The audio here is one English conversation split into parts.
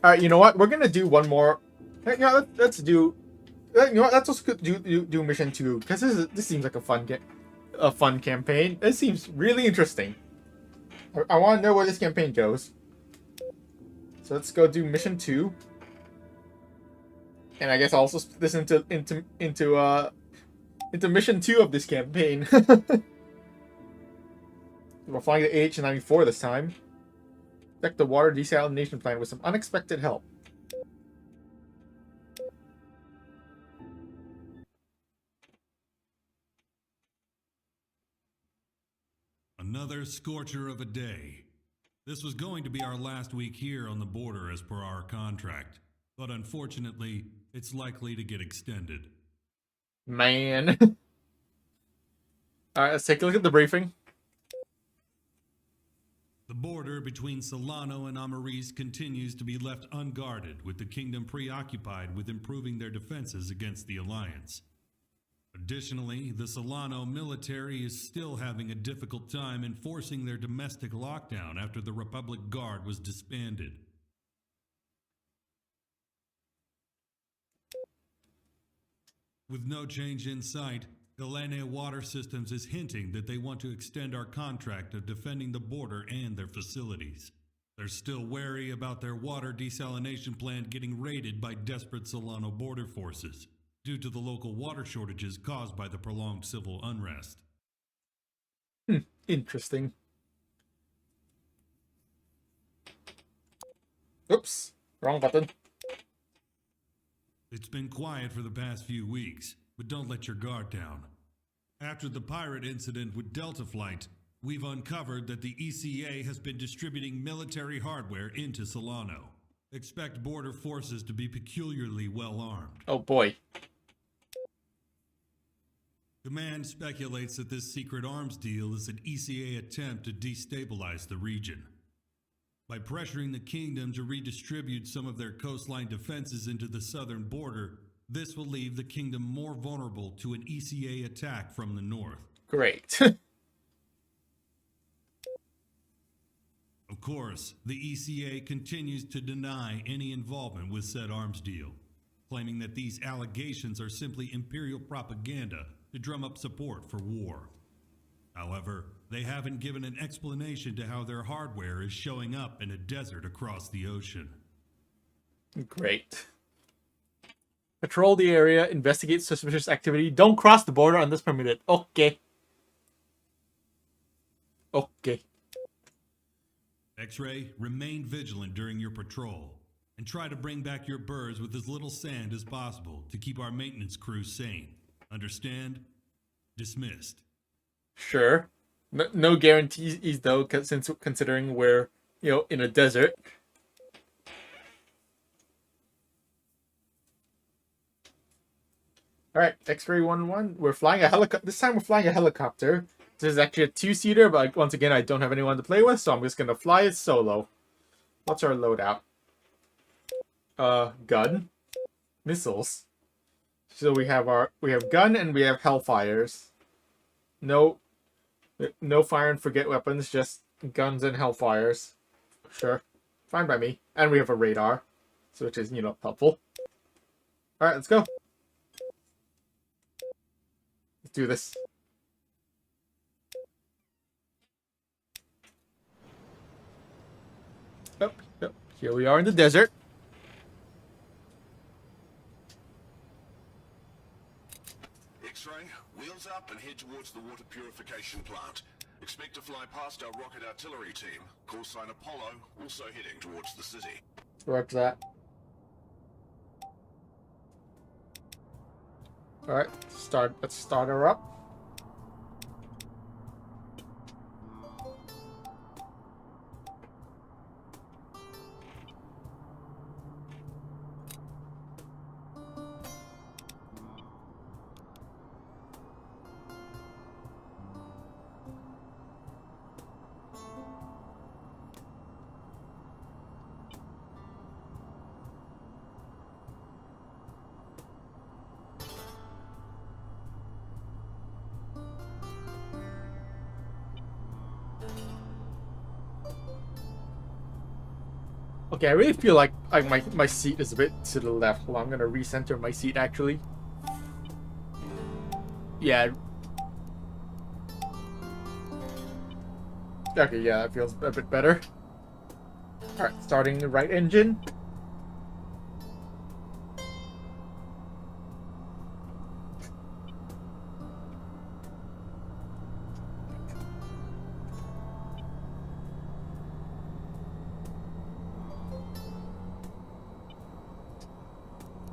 All right, you know what? We're gonna do one more. Hey, yeah, let's do. You know what? Let's also do mission 2 because this seems like a fun campaign. This seems really interesting. I want to know where this campaign goes. So let's go do mission 2. And I guess I'll also split this into mission 2 of this campaign. We're flying the AH-94 this time. Check the water desalination plant with some unexpected help. Another scorcher of a day. This was going to be our last week here on the border as per our contract, but unfortunately, it's likely to get extended. Man. Alright, let's take a look at the briefing. The border between Solano and Amaris continues to be left unguarded, with the kingdom preoccupied with improving their defenses against the Alliance. Additionally, the Solano military is still having a difficult time enforcing their domestic lockdown after the Republic Guard was disbanded. With no change in sight, Galene Water Systems is hinting that they want to extend our contract of defending the border and their facilities. They're still wary about their water desalination plant getting raided by desperate Solano border forces, due to the local water shortages caused by the prolonged civil unrest. Interesting. Oops, wrong button. It's been quiet for the past few weeks, but don't let your guard down. After the pirate incident with Delta Flight, we've uncovered that the ECA has been distributing military hardware into Solano. Expect border forces to be peculiarly well armed. Oh boy. Command speculates that this secret arms deal is an ECA attempt to destabilize the region. By pressuring the kingdom to redistribute some of their coastline defenses into the southern border, this will leave the kingdom more vulnerable to an ECA attack from the north. Great. Of course, the ECA continues to deny any involvement with said arms deal, claiming that these allegations are simply imperial propaganda to drum up support for war. However, they haven't given an explanation to how their hardware is showing up in a desert across the ocean. Great. Patrol the area, investigate suspicious activity. Don't cross the border unless permitted. Okay. Okay. X-Ray, remain vigilant during your patrol, and try to bring back your birds with as little sand as possible to keep our maintenance crew sane. Understand? Dismissed. Sure. No guarantees though, since considering we're, in a desert. Alright, X-Ray 1-1. We're flying a helicopter. This time we're flying a helicopter. This is actually a 2-seater, but once again, I don't have anyone to play with, so I'm just gonna fly it solo. What's our loadout? Gun. Missiles. So we have gun and we have Hellfires. No fire and forget weapons, just guns and Hellfires. Sure. Fine by me. And we have a radar, so which is, helpful. Alright, let's go. Let's do this. Yep. Here we are in the desert. X-Ray, wheels up and head towards the water purification plant. Expect to fly past our rocket artillery team. Call sign Apollo, also heading towards the city. Roger that. Alright, let's start her up. Okay, I really feel like like my seat is a bit to the left. Well, I'm gonna recenter my seat actually. Yeah. Okay, yeah, that feels a bit better. Alright, starting the right engine.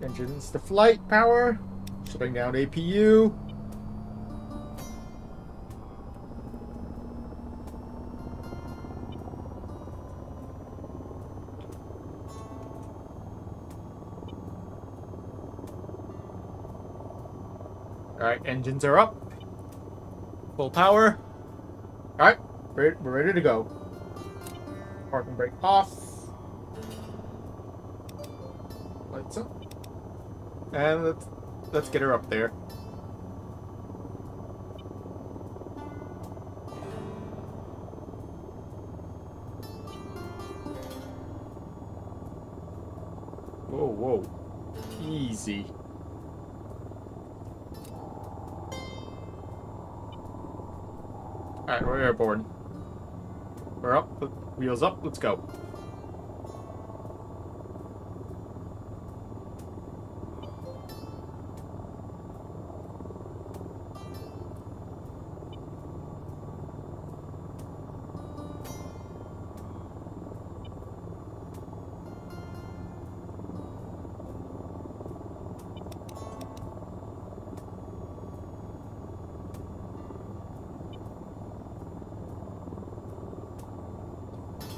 Engines to flight power. Shutting down APU. Alright, engines are up. Full power. Alright, we're ready to go. Parking brake off. Lights up. And let's get her up there. Whoa, whoa. Easy. Alright, we're airborne. We're up. Wheels up. Let's go.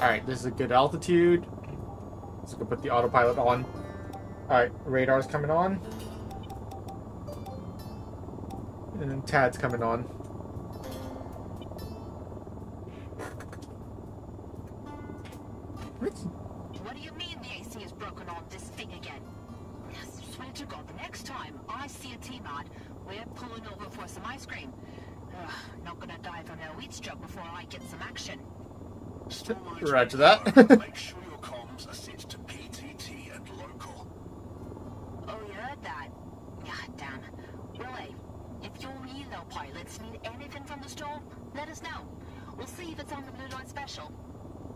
Alright, this is a good altitude. So we can put the autopilot on. Alright, radar's coming on. And then TAD's coming on. What do you mean the AC is broken on this thing again? Yes, swear to God, the next time I see a T-Mod, we're pulling over for some ice cream. Ugh, not gonna die from a wheat stroke before I get some action. Roger that. Make sure your comms are set to PTT and local. Oh, you heard that? God damn. Well, hey, if your Elo pilots need anything from the store, let us know. We'll see if it's on the Blue Light Special.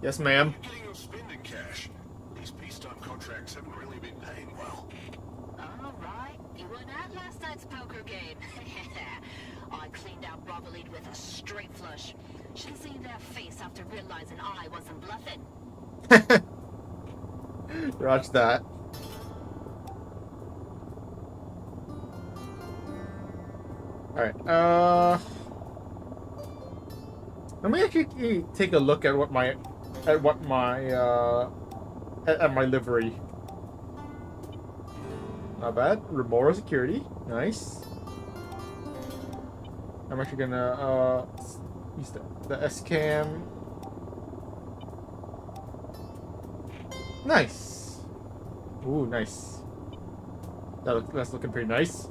Yes, ma'am. You're getting your spending cash. These peacetime contracts haven't really been paying well. All right, you weren't at last night's poker game. I cleaned out Bravo Lead with a straight flush. Should have seen their face after realizing I wasn't bluffing. Roger that. Alright, let me actually take a look at what my livery. Not bad. Remora security. Nice. I'm actually gonna use the S-cam. Nice. Ooh, nice. That's looking pretty nice.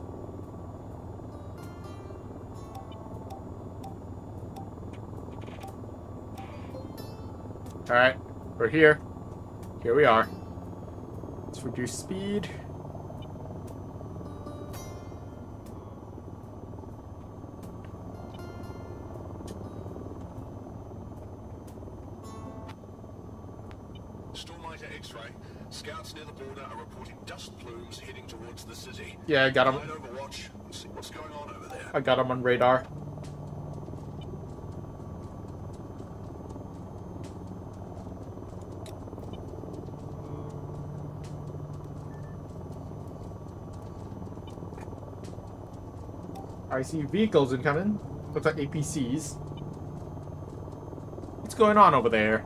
Alright, we're here. Here we are. Let's reduce speed. Stormlighter X-ray. Scouts near the border are reporting dust plumes heading towards the city. Yeah, I got him. Light overwatch and see what's going on over there. I got him on radar. I see vehicles incoming. Looks like APCs. What's going on over there?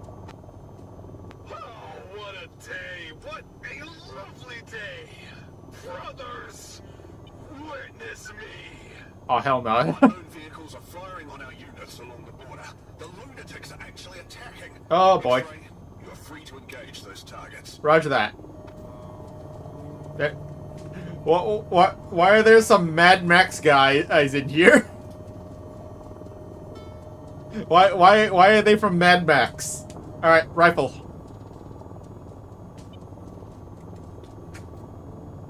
Oh, what a day! What a lovely day! Brothers, witness me! Oh, hell no. Unknown vehicles are firing on our units along the border. The lunatics are actually attacking. Oh, boy. X-ray, you are free to engage those targets. Roger that. Why are there some Mad Max guys in here? Why are they from Mad Max? Alright, rifle.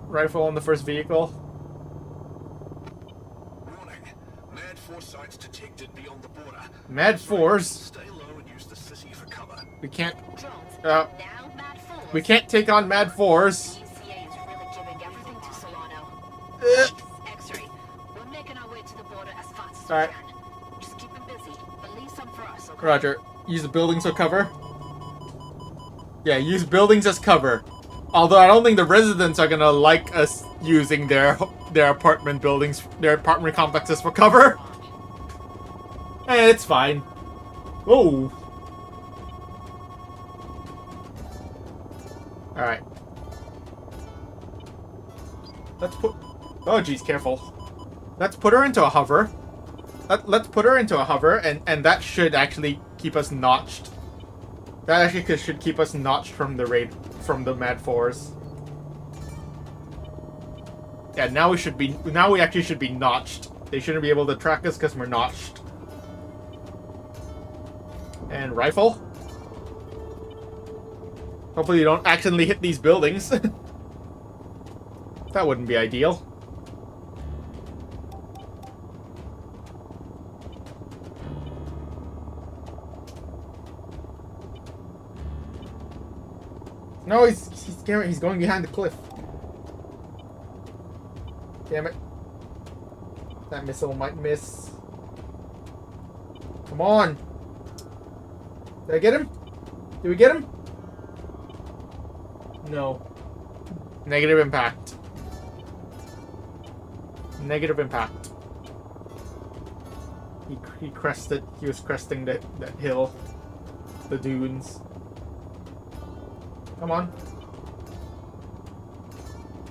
rifle on the first vehicle. Warning. Mad force sites detected beyond the border. Mad force? Stay low and use the city for cover. We can't. Drones. Uh, Now Mad Force. we can't take on Mad force. The ECA is really giving everything to Solano. X-ray. We're making our way to the border as fast as Alright. we can. Just keep them busy, but leave some for us, okay? Roger. Use the buildings for cover. Yeah, use buildings as cover. Although I don't think the residents are gonna like us using their apartment buildings, their apartment complexes for cover. Eh, it's fine. Whoa. Alright. Let's put... Oh, geez, careful. Let's put her into a hover. Let's put her into a hover, and that should actually keep us notched. That actually should keep us notched from the raid, from the Mad Force. Yeah, now we actually should be notched. They shouldn't be able to track us because we're notched. And rifle. Hopefully you don't accidentally hit these buildings. That wouldn't be ideal. No, he's going behind the cliff. Damn it. That missile might miss. Come on. Did I get him? Did we get him? No. Negative impact. Negative impact. He crested. He was cresting that hill. The dunes. Come on.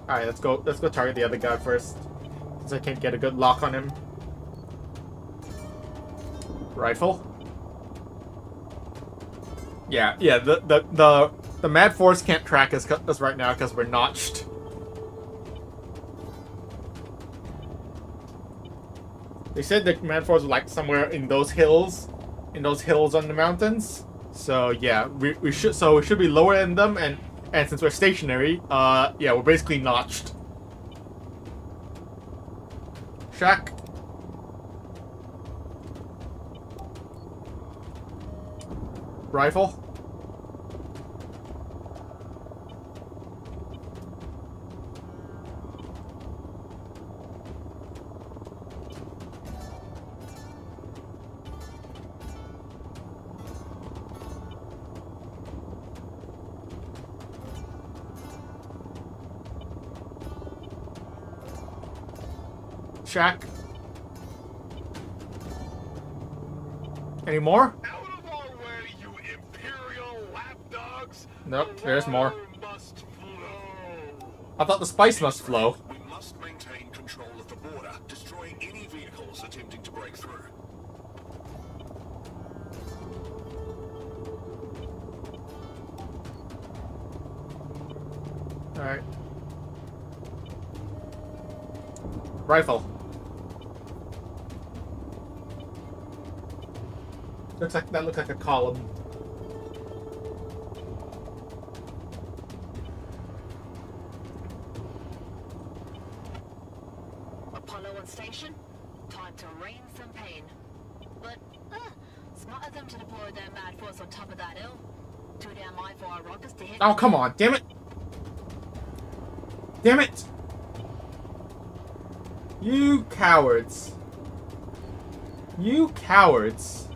Alright, let's go target the other guy first. Since I can't get a good lock on him. Rifle. Yeah, the Mad Force can't track us right now because we're notched. They said the Mad Force was like somewhere in those hills on the mountains. So yeah, we should be lower than them, and since we're stationary, yeah, we're basically notched. Shack. Rifle. Shack. Any more? Out of our way, you imperial lapdogs! Nope, The there's more. water must flow. I thought the spice must flow. We must maintain control of the border, destroying any vehicles attempting to break through. Alright. Rifle. Looks like a column. Apollo on station. Time to rain some pain. But, smart of them to deploy their Mad Force on top of that hill. Too damn high for our rockets to hit. Oh, come on, damn it! Damn it! You cowards. You cowards.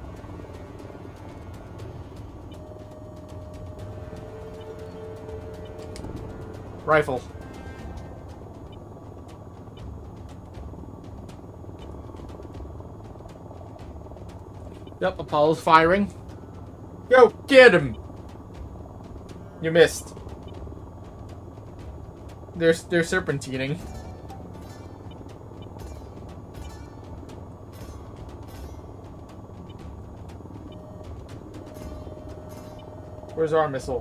Rifle. Yep, Apollo's firing. Go, get him! You missed. They're serpentining. Where's our missile?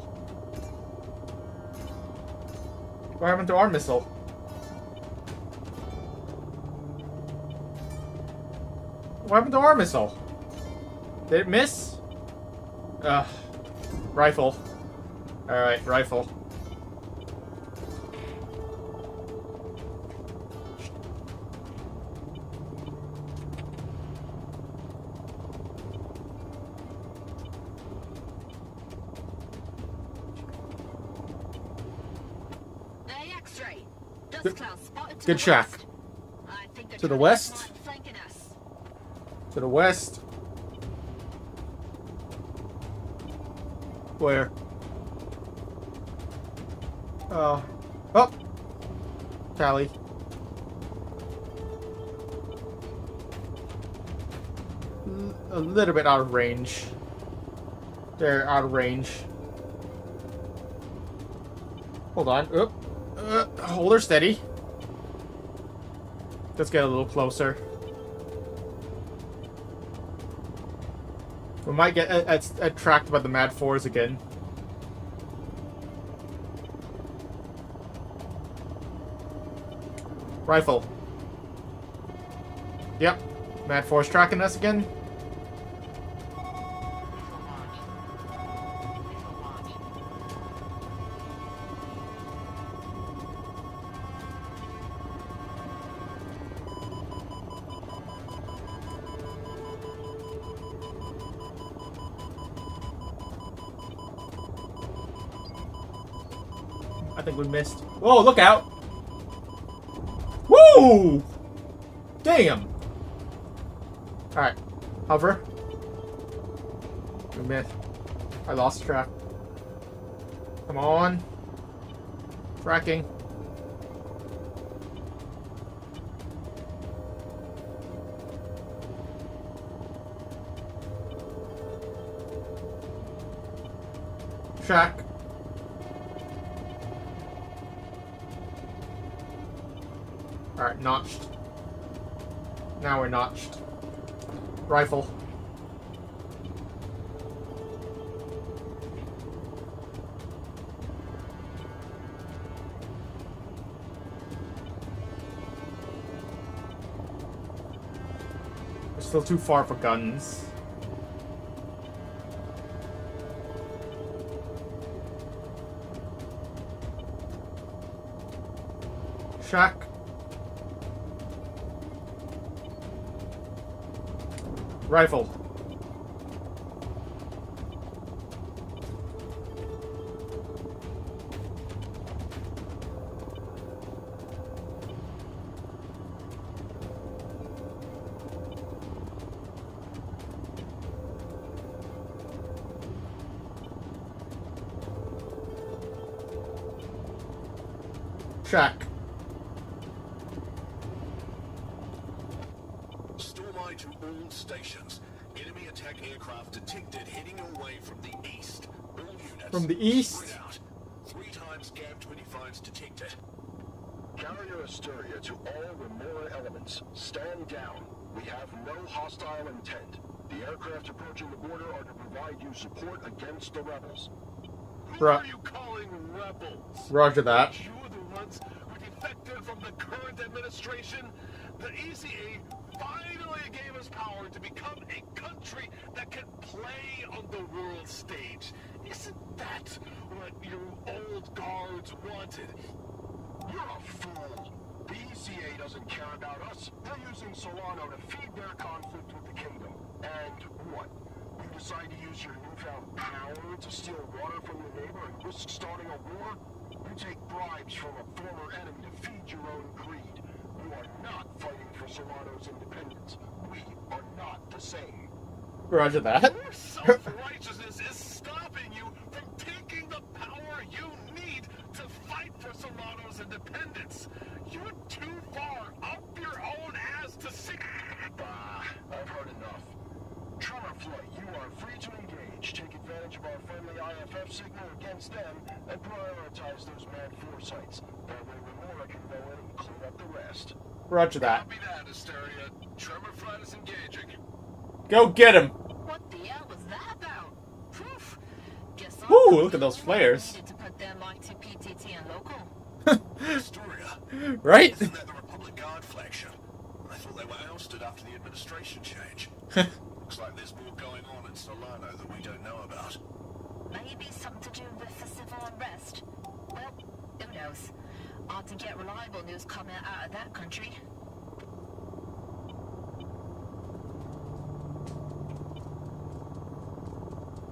What happened to our missile? What happened to our missile? Did it miss? Ugh. Rifle. Alright, rifle. Dust clouds spotted to Good the shack. west. I think they're To the trying west? get smart flanking us. To the west. Where? Oh. Tally. A little bit out of range. They're out of range. Hold on. Oop. Hold her steady. Let's get a little closer. We might get attracted by the Mad Fours again. Rifle. Yep. Mad Fours tracking us again. I think we missed. Whoa, look out! Woo! Damn! Alright. Hover. We missed. I lost track. Come on. Tracking. Track. Alright, notched. Now we're notched. Rifle. We're still too far for guns. Shack. Rifle. Shack. Stormeye to all stations. Enemy attack aircraft detected heading your way from the east. All units. From the east? Spread out. 3 times Gab 25s detected. Carrier Asteria to all Remora elements. Stand down. We have no hostile intent. The aircraft approaching the border are to provide you support against the rebels. Who are you calling rebels? Roger that. You are the ones who defected from the current administration? The ECA finally gave us power to become a country that can play on the world stage. Isn't that what your old guards wanted? You're a fool. The ECA doesn't care about us. They're using Solano to feed their conflict with the kingdom. And what? You decide to use your newfound power to steal water from your neighbor and risk starting a war? You take bribes from a former enemy to feed your own greed. You are not fighting for Solano's independence. We are not the same. Roger that. Your self-righteousness is stopping you from taking the power you need to fight for Solano's independence. You're too far up your own ass to see. Bah, I've heard enough. Tremor Flight, you are free to engage. Take advantage of our friendly IFF signal against them and prioritize those mad foresights. That way Remora can go in and clean up the rest. Roger that. Copy that, Asteria. Tremor Flight is engaging. Go get him! What the hell was that about? Poof. Guess I'm Woo, not look at the those only one flares. needed to put them like to PTT and local. Astoria. Right? Isn't that the Republic Guard flagship? I thought they were ousted after the administration change. Looks like there's more going on in Solano that we don't know about. Maybe something to do with the civil unrest. Well, who knows? Hard to get reliable news coming out of that country.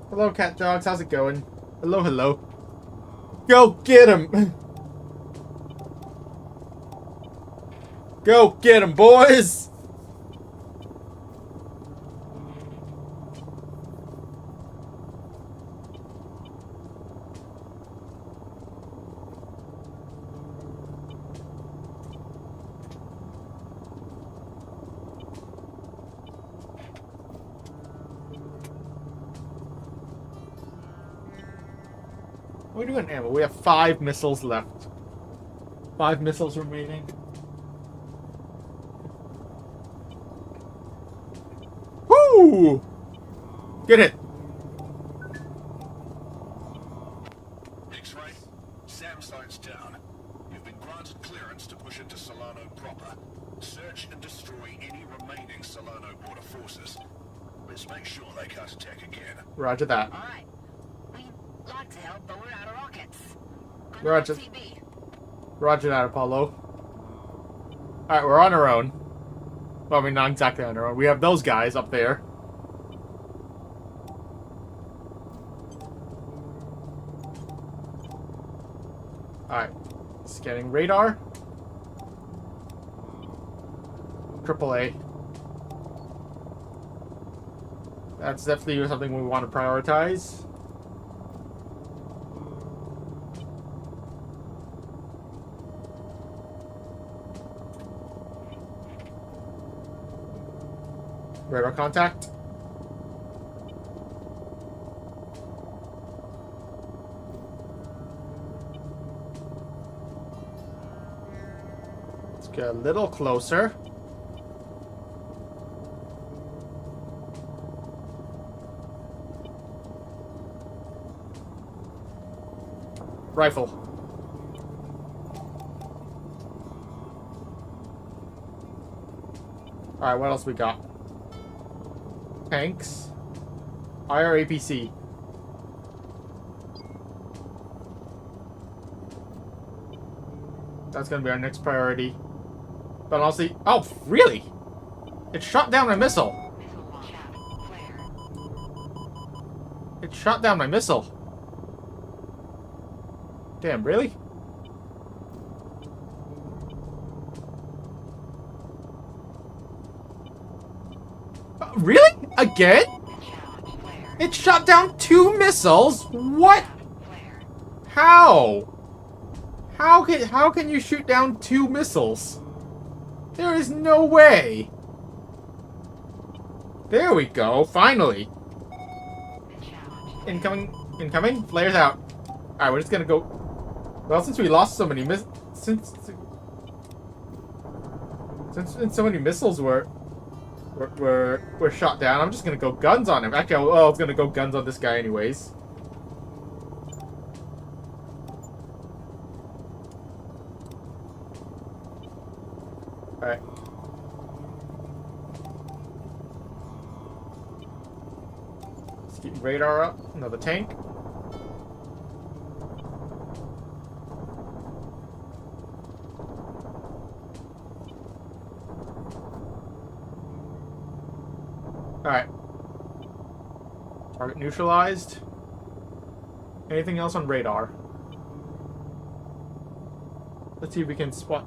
Hello, cat dogs. How's it going? Hello, hello. Go get him! Go get him, boys! What are we doing, ammo? We have 5 missiles left. 5 missiles remaining. Woo! Get it. X-ray, SAM site's down. You've been granted clearance to push into Solano proper. Search and destroy any remaining Solano border forces. Let's make sure they can't attack again. Roger that. All right. We'd like to help, but we're out of rockets. Good Roger. luck, TB. Roger that, Apollo. Alright, we're on our own. Well, I mean, not exactly on our own. We have those guys up there. Alright. Scanning radar. AAA. That's definitely something we want to prioritize. Radar contact. Let's get a little closer. Rifle. Alright, what else we got? Tanks. IR APC. That's gonna be our next priority. But honestly, oh, really? It shot down my missile. It shot down my missile. Damn, really? Really? Again? It shot down 2 missiles? What? How? How can you shoot down 2 missiles? There is no way. There we go, finally. Incoming, flares out. Alright, we're just gonna go. Well, since we lost so many since so many missiles were shot down, I'm just gonna go guns on him. Actually, I was gonna go guns on this guy anyways. Alright. Let's keep radar up. Another tank. Alright. Target neutralized. Anything else on radar? Let's see if we can spot.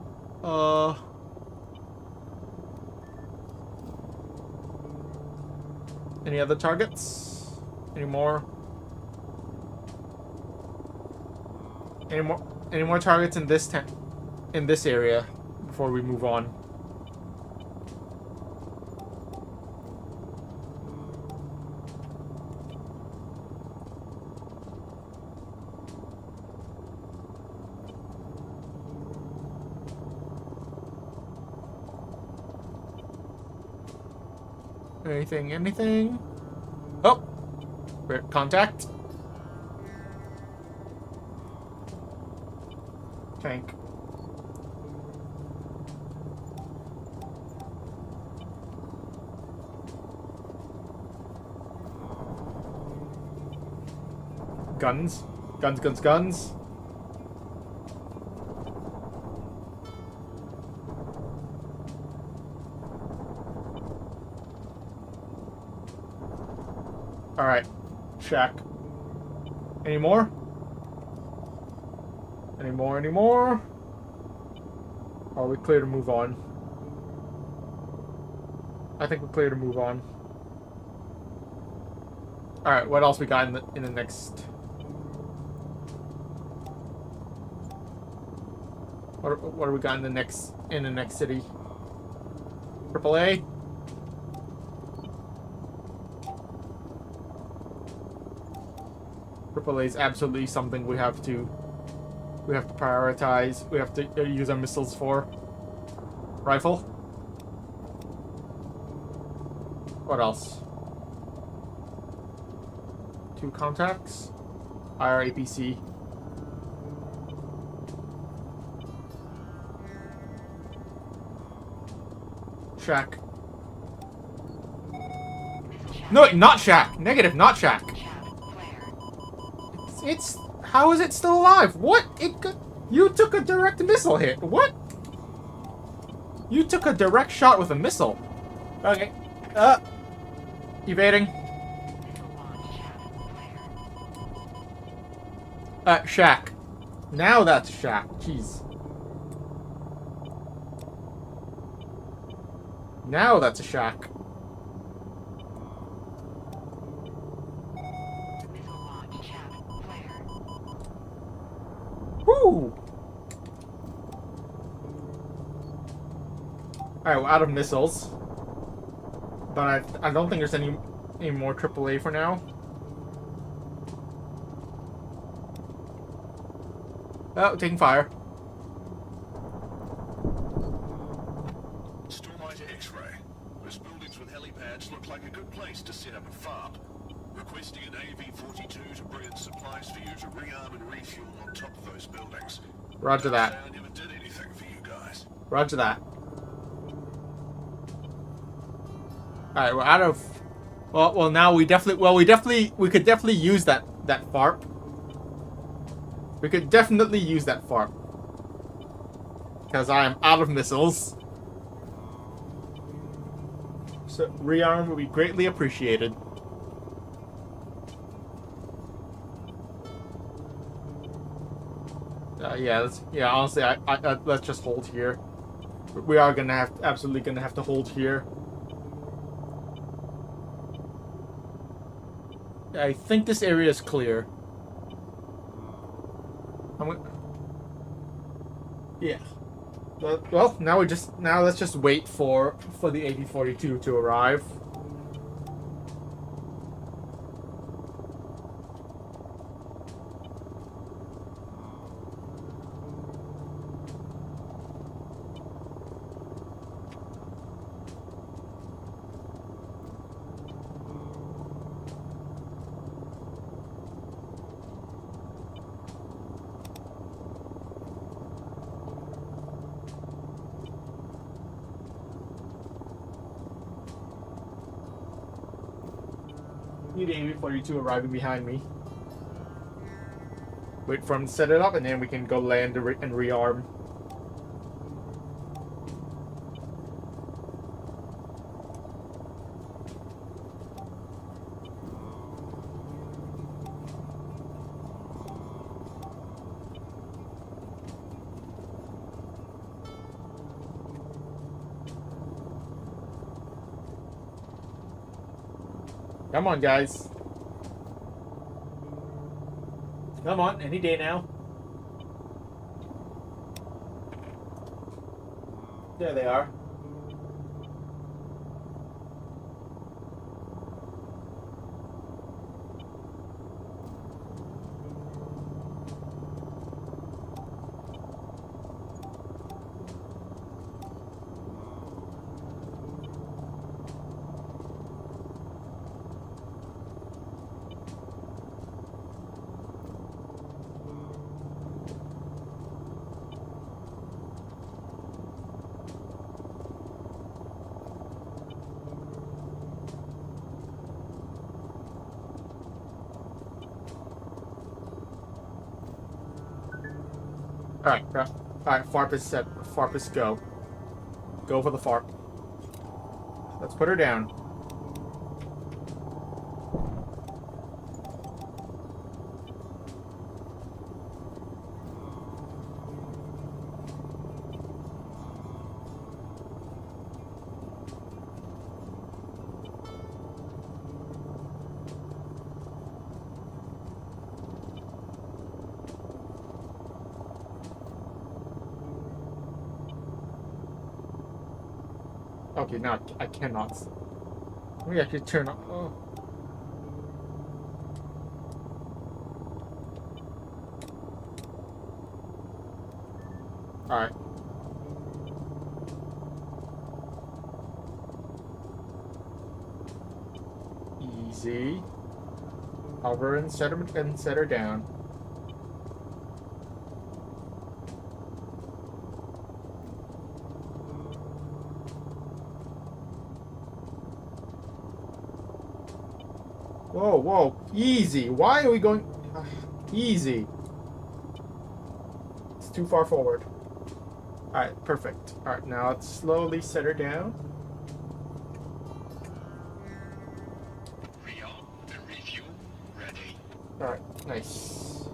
Any other targets? Any more? Any more targets in this area before we move on? Anything? Oh! Contact. Tank. Guns. Guns. Alright. Check. Any more? Any more? Are we clear to move on? I think we're clear to move on. All right, what else we got in the next? What do we got in the next city? AAA. AAA is absolutely something we have to prioritize. We have to use our missiles for. Rifle. What else? 2 contacts. IRAPC. Shack. No, not Shack. Negative, not Shack. It's how is it still alive? What? You took a direct missile hit. What? You took a direct shot with a missile. Okay. Evading. Shack. Now that's Shack. Jeez. Now that's a Shack. Woo! Alright, we're out of missiles. But I don't think there's any more AAA for now. Oh, taking fire. Stormlighter X-ray. Those buildings with helipads look like a good place to set up a farm. Requesting an AV-42 to bring in supplies for you to rearm and refuel on top of those buildings. Roger that. I never did anything for you guys. Roger that. Alright, we're out of... Well, now we could definitely use that FARP. We could definitely use that FARP. Because I am out of missiles. So, rearm would be greatly appreciated. Honestly, let's just hold here. We are absolutely gonna have to hold here. I think this area is clear. Yeah. Well, now let's just wait for the AV-42 to arrive. Need AV-42 arriving behind me. Wait for him to set it up, and then we can go land and rearm. Come on, guys. Come on, any day now. There they are. Alright, FARP is set. FARP is go. Go for the FARP. Let's put her down. Okay, now I cannot. Let me actually turn on. Oh. Alright. Easy. Hover and set her down. Whoa, whoa. Easy. Why are we going... easy. It's too far forward. Alright, perfect. Alright, now let's slowly set her down. Rearm and refuel ready. Alright, nice.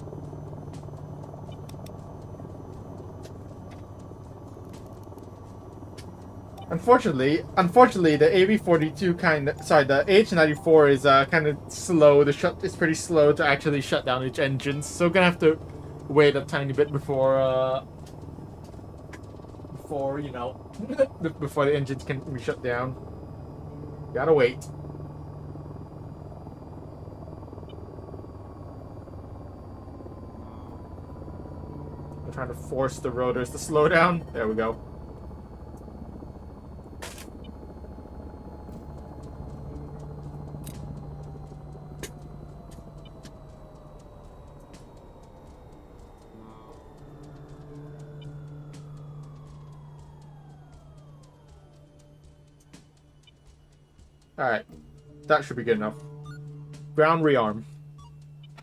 Unfortunately, the AB-42 the H-94 is kind of slow. It's pretty slow to actually shut down each engine, so we're gonna have to wait a tiny bit before you know, before the engines can be shut down. Gotta wait. I'm trying to force the rotors to slow down. There we go. Alright. That should be good enough. Ground rearm.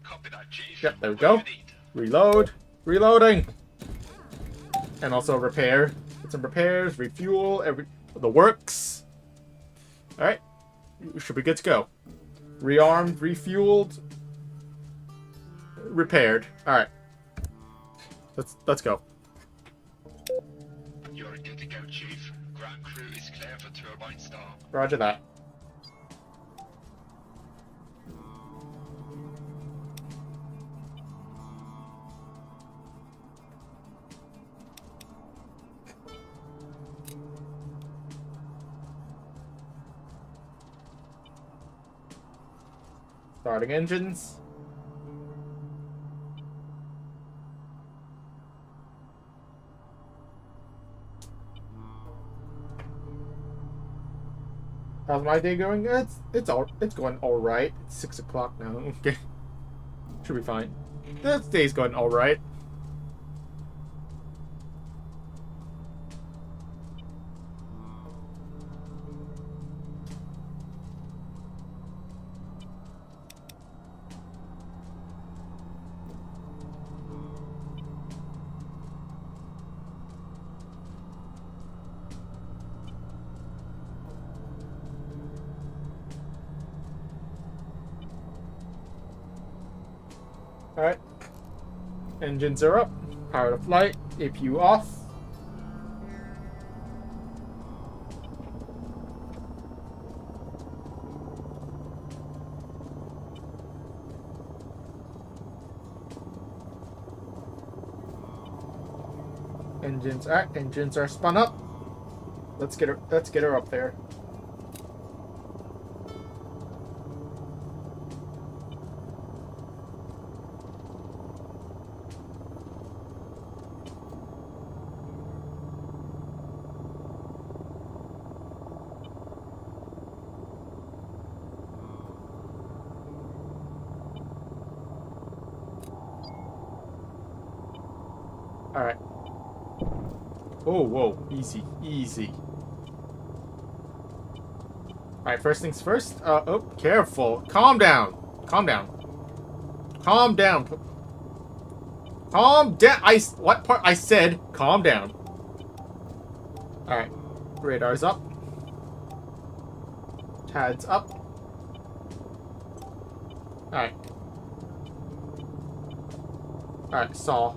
Copy that, Chief. Yep, there we What go. do you need? Reload. Reloading. And also repair. Get some repairs, refuel, the works. Alright. We should be good to go. Rearmed, refueled, repaired. Alright. Let's go. You're good to go, Chief. Ground crew is clear for turbine start. Roger that. Starting engines. How's my day going? It's going all right. It's 6 o'clock now. Okay, should be fine. This day's going all right. Alright. Engines are up. Power to flight. APU off. Engines are spun up. Let's get her up there. Alright. Oh, whoa. Easy. Easy. Alright, first things first. Oh, careful. Calm down. Calm down. Calm down. Calm down. What part? I said calm down. Alright. Radar's up. TAD's up. Alright. Alright, saw.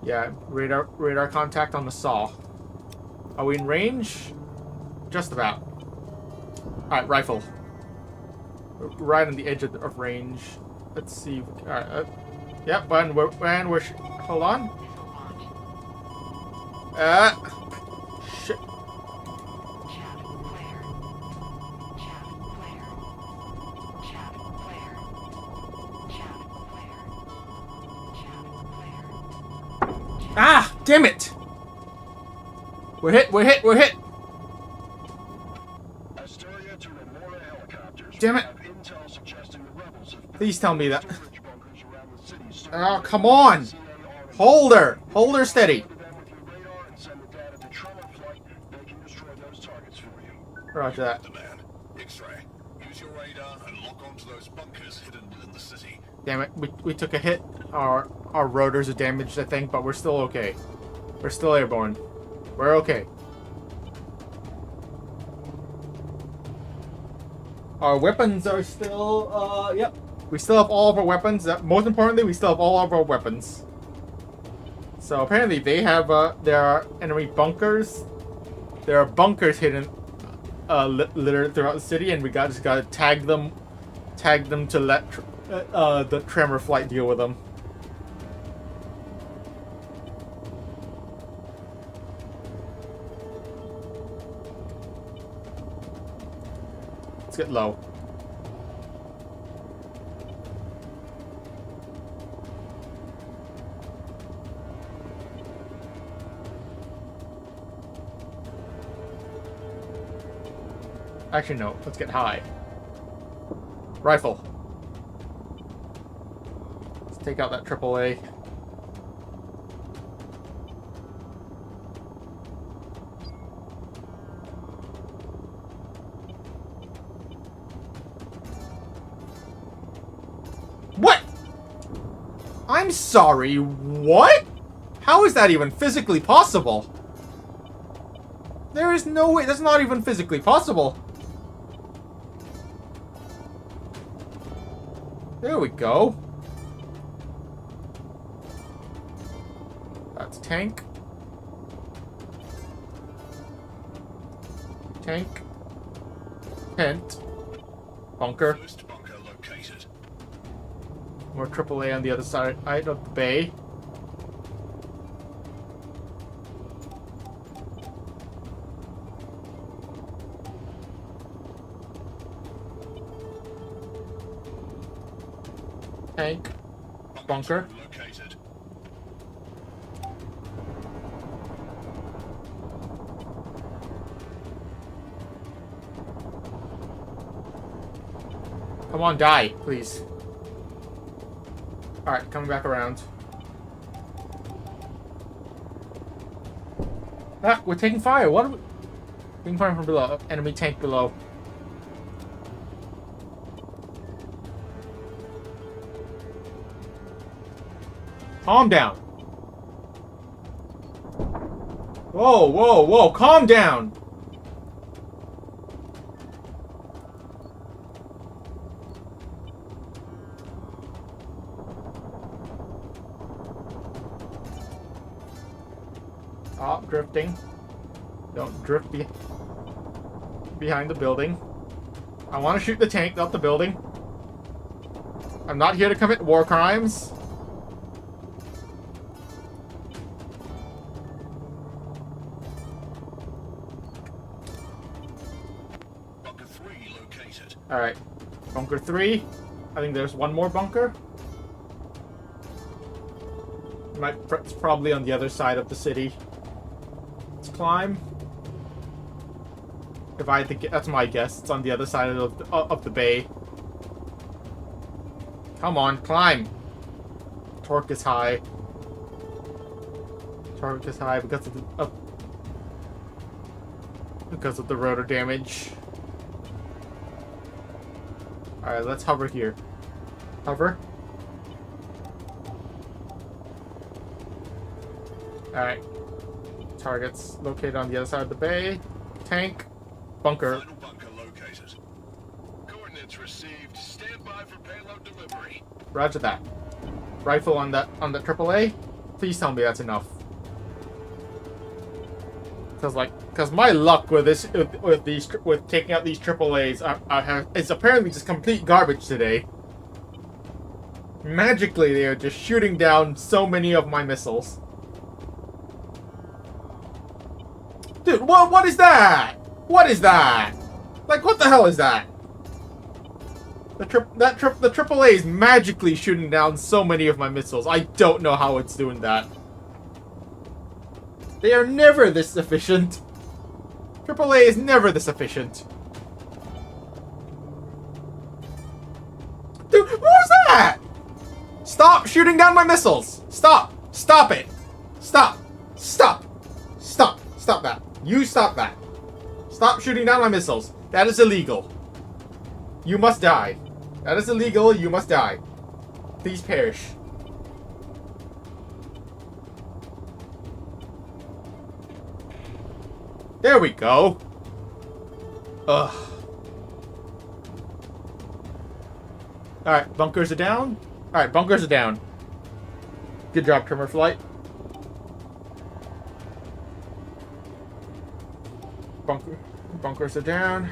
Yeah, radar contact on the saw. Are we in range? Just about. Alright, rifle. Right on the edge of range. Let's see. Alright, yep, and we're hold on. Shit. Damn it! We're hit, we're hit, we're hit! Astoria to Remora helicopters. Damn it. We have intel suggesting the rebels have Please tell me that. storage bunkers around the city. Oh, come on! Hold her! Hold her steady! Them with your radar and send the data to Tremor Flight. They can destroy those targets for you. Roger that. Demand. X-ray. Use your radar and lock onto those bunkers hidden within the city. Damn it, we took a hit. Our rotors are damaged, I think, but we're still okay. We're still airborne. We're okay. Our weapons are still, yep. We still have all of our weapons. Most importantly, we still have all of our weapons. So apparently they have, there are enemy bunkers. There are bunkers hidden, littered throughout the city, and we just gotta tag them to let the Tremor Flight deal with them. Let's get low. Actually, no. Let's get high. Rifle. Let's take out that AAA. What? I'm sorry, what? How is that even physically possible? There is no way. That's not even physically possible. There we go. That's tank. Tank. Tent. Bunker. First bunker located. More AAA on the other side of the bay. Tank. Bunker. Located. Come on, die, please. Alright, coming back around. Ah, we're taking fire. What are we... Taking fire from below. Enemy tank below. Calm down. Whoa, whoa, whoa. Calm down. Oh, drifting. Don't drift behind the building. I want to shoot the tank, not the building. I'm not here to commit war crimes. Bunker 3 located. Alright. Bunker 3. I think there's one more bunker. It's probably on the other side of the city. Let's climb. If I had to get, that's my guess. It's on the other side of the bay. Come on, climb. Torque is high. Torque is high because of the rotor damage. Alright, let's hover here. Hover. Alright. Targets located on the other side of the bay. Tank. Bunker. Final bunker located. Coordinates received. Stand by for payload delivery. Roger that. Rifle on the AAA. Please tell me that's enough. Cause my luck with this with taking out these AAAs is apparently just complete garbage today. Magically, they are just shooting down so many of my missiles. Dude, what is that? What is that? Like, what the hell is that? The AAA is magically shooting down so many of my missiles. I don't know how it's doing that. They are never this efficient. AAA is never this efficient. Dude, what was that? Stop shooting down my missiles. Stop. Stop it. Stop. Stop. Stop. Stop that. You stop that. Stop shooting down my missiles. That is illegal. You must die. That is illegal. You must die. Please perish. There we go. Ugh. Alright, bunkers are down. Alright, bunkers are down. Good job, trimmer flight. Bunkers are down.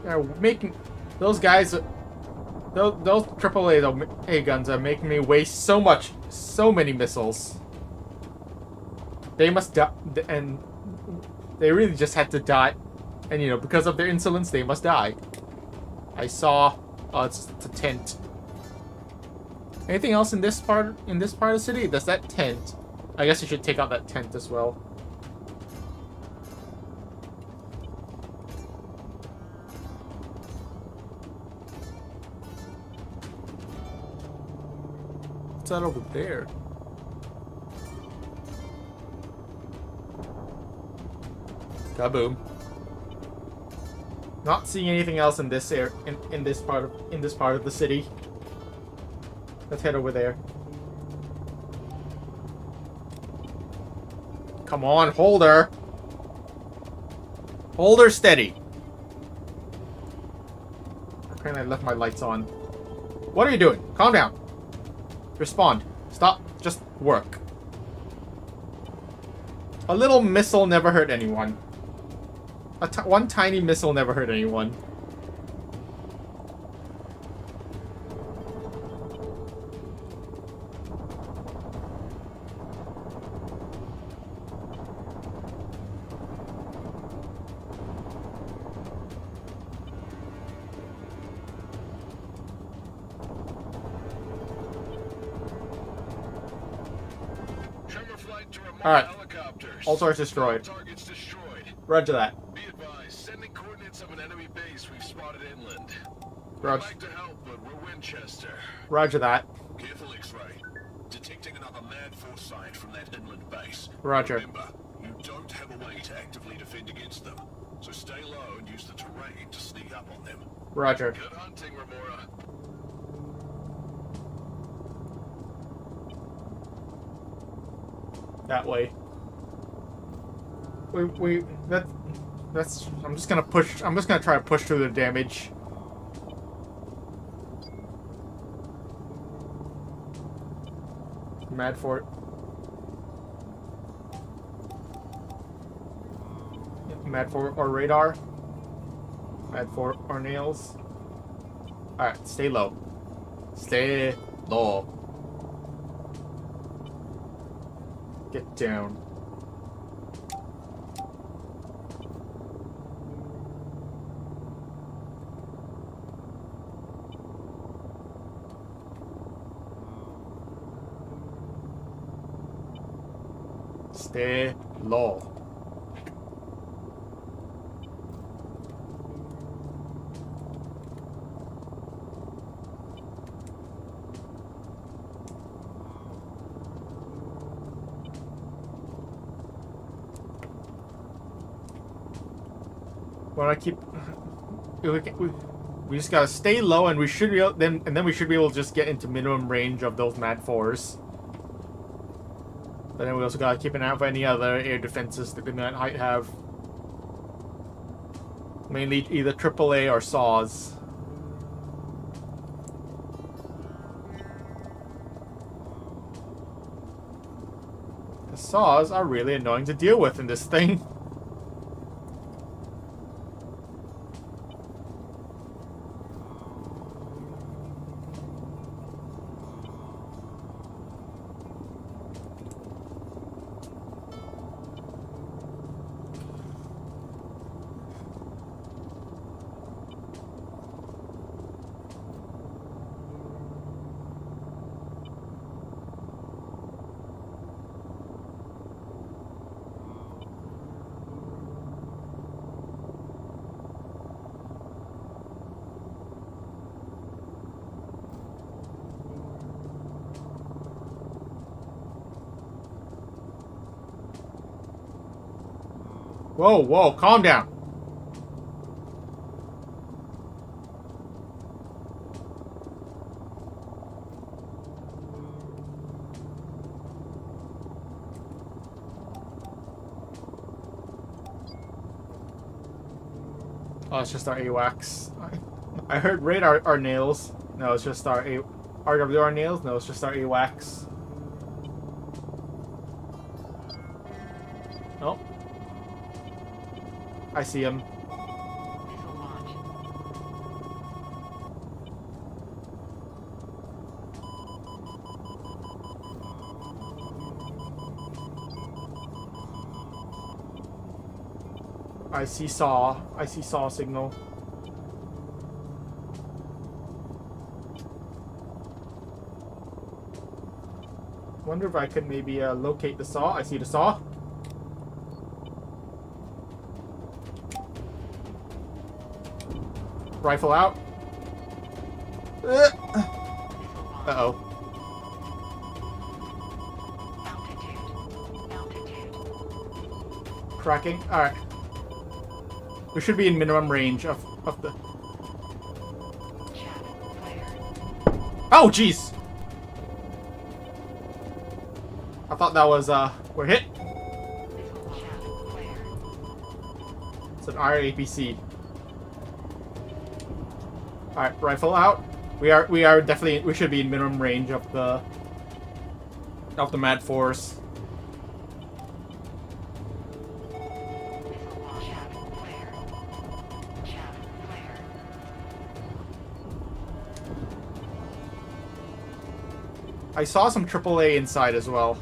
They're making those guys, those AAA guns are making me waste so many missiles. They must die, and they really just had to die, and you know, because of their insolence, they must die. I saw, oh, it's a tent. Anything else in this part of the city? There's that tent. I guess I should take out that tent as well. What's that over there? Kaboom. Not seeing anything else in this in this part of the city. Let's head over there. Come on, hold her. Hold her steady. Apparently I left my lights on. What are you doing? Calm down. Respond. Stop. Just work. A little missile never hurt anyone. One tiny missile never hurt anyone. Alright. All targets destroyed. Targets destroyed. Roger that. Be advised, sending coordinates of an enemy base we've spotted inland. Roger. I'd like to help, but we're Winchester. Roger that. Careful, X-ray. Detecting another mad force sign from that inland base. Roger. Remember, you don't have a way to actively defend against them, so stay low and use the terrain to sneak up on them. Roger. Good hunting, Remora. That way. That's I'm just gonna try to push through the damage. Mad Fort. Mad Fort or radar. Mad Fort or nails. Alright, stay low. Stay low. Get down. Stay low. Well, I keep. We just gotta stay low, and we should be able, then we should be able to just get into minimum range of those Mad Fours. But then we also gotta keep an eye out for any other air defenses that they might have. Mainly either AAA or SAWs. The SAWs are really annoying to deal with in this thing. Whoa, whoa, calm down. Oh, it's just our AWACS. I heard radar our nails. No, it's just our RWR nails. No, it's just our AWACS. Oh. I see him. Missile launch. I see saw. I see saw signal. Wonder if I could maybe locate the saw. I see the saw. Rifle out. Uh-oh. Cracking. Alright. We should be in minimum range of the... Oh, jeez! I thought that was, we're hit. It's an RAPC. Alright, rifle out. We are definitely, we should be in minimum range of the Mad Force. I saw some AAA inside as well.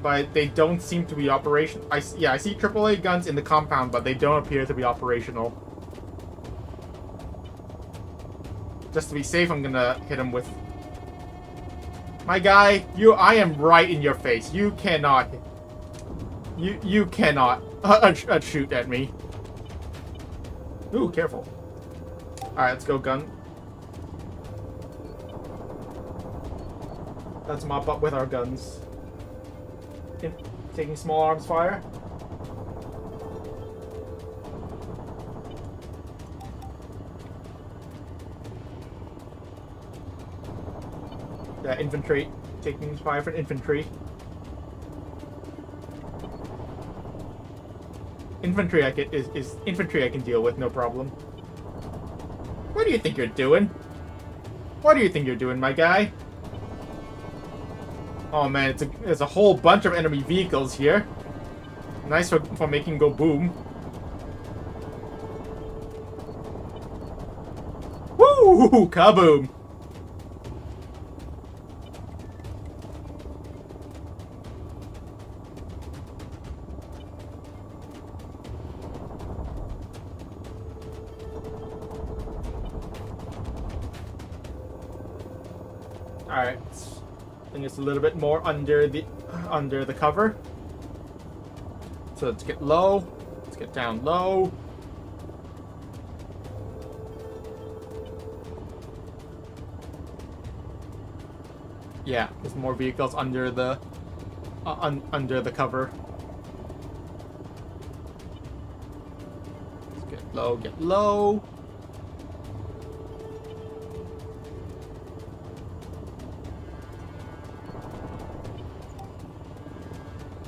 But they don't seem to be operational. I see AAA guns in the compound, but they don't appear to be operational. Just to be safe, I'm gonna hit him with... My guy, I am right in your face. You cannot... You cannot shoot at me. Ooh, careful. Alright, let's go gun. Let's mop up with our guns. Taking small arms fire. Yeah, infantry. Taking fire for infantry. Infantry infantry I can deal with, no problem. What do you think you're doing? What do you think you're doing, my guy? Oh man, it's a whole bunch of enemy vehicles here. Nice for making go boom. Woo! Kaboom! Alright. I think it's a little bit more under the cover. So let's get low. Let's get down low. Yeah, there's more vehicles under the cover. Let's get low, get low.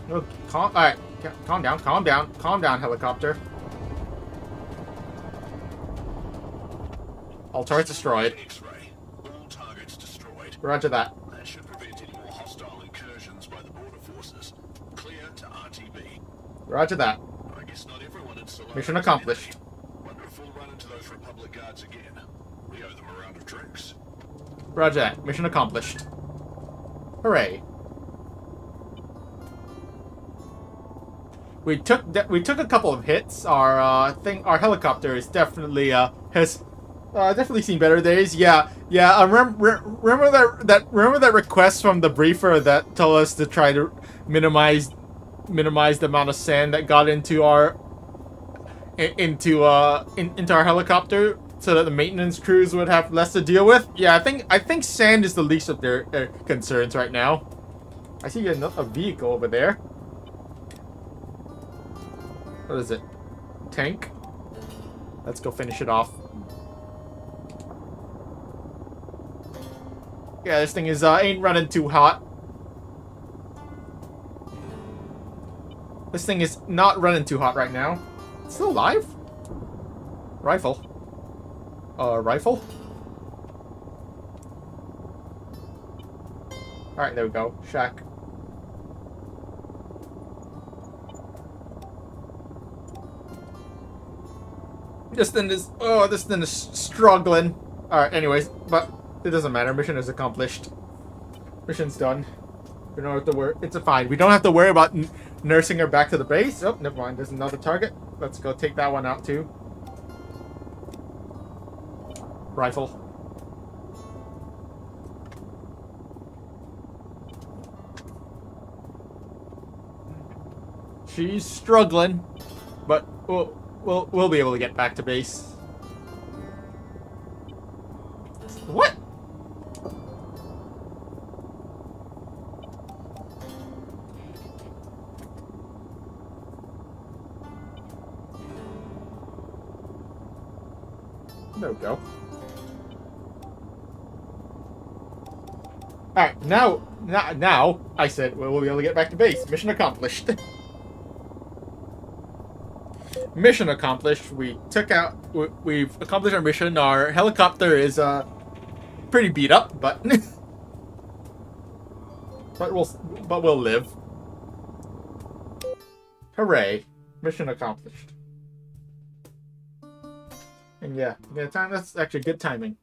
No, alright, calm down, helicopter. All turrets destroyed. X-ray. All targets destroyed. Roger that. That should prevent any more hostile incursions by the border forces. Clear to RTB. Roger that. I guess not everyone in Solana Mission is accomplished. enemy. Wonder if we'll run into those Republic guards again. We owe them a round of drinks. Roger that. Mission accomplished. Hooray. We took a couple of hits. Our helicopter is definitely has definitely seen better days. Yeah. Remember that request from the briefer that told us to try to minimize the amount of sand that got into our helicopter, so that the maintenance crews would have less to deal with. Yeah, I think sand is the least of their concerns right now. I see a vehicle over there. What is it? Tank? Let's go finish it off. Yeah, this thing is ain't running too hot. This thing is not running too hot right now. It's still alive? Rifle. Rifle? Alright, there we go. Shack. This thing is struggling. Alright, anyways, but it doesn't matter. Mission is accomplished. Mission's done. We don't have to worry. It's fine. We don't have to worry about nursing her back to the base. Oh, never mind. There's another target. Let's go take that one out too. Rifle. She's struggling, but we'll be able to get back to base. What? There we go. Alright, now, I said we'll be able to get back to base. Mission accomplished. Mission accomplished. We've accomplished our mission. Our helicopter is, pretty beat up, but... but we'll live. Hooray. Mission accomplished. And yeah, that's actually good timing.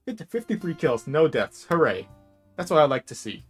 Get to 53 kills, no deaths. Hooray. That's what I like to see.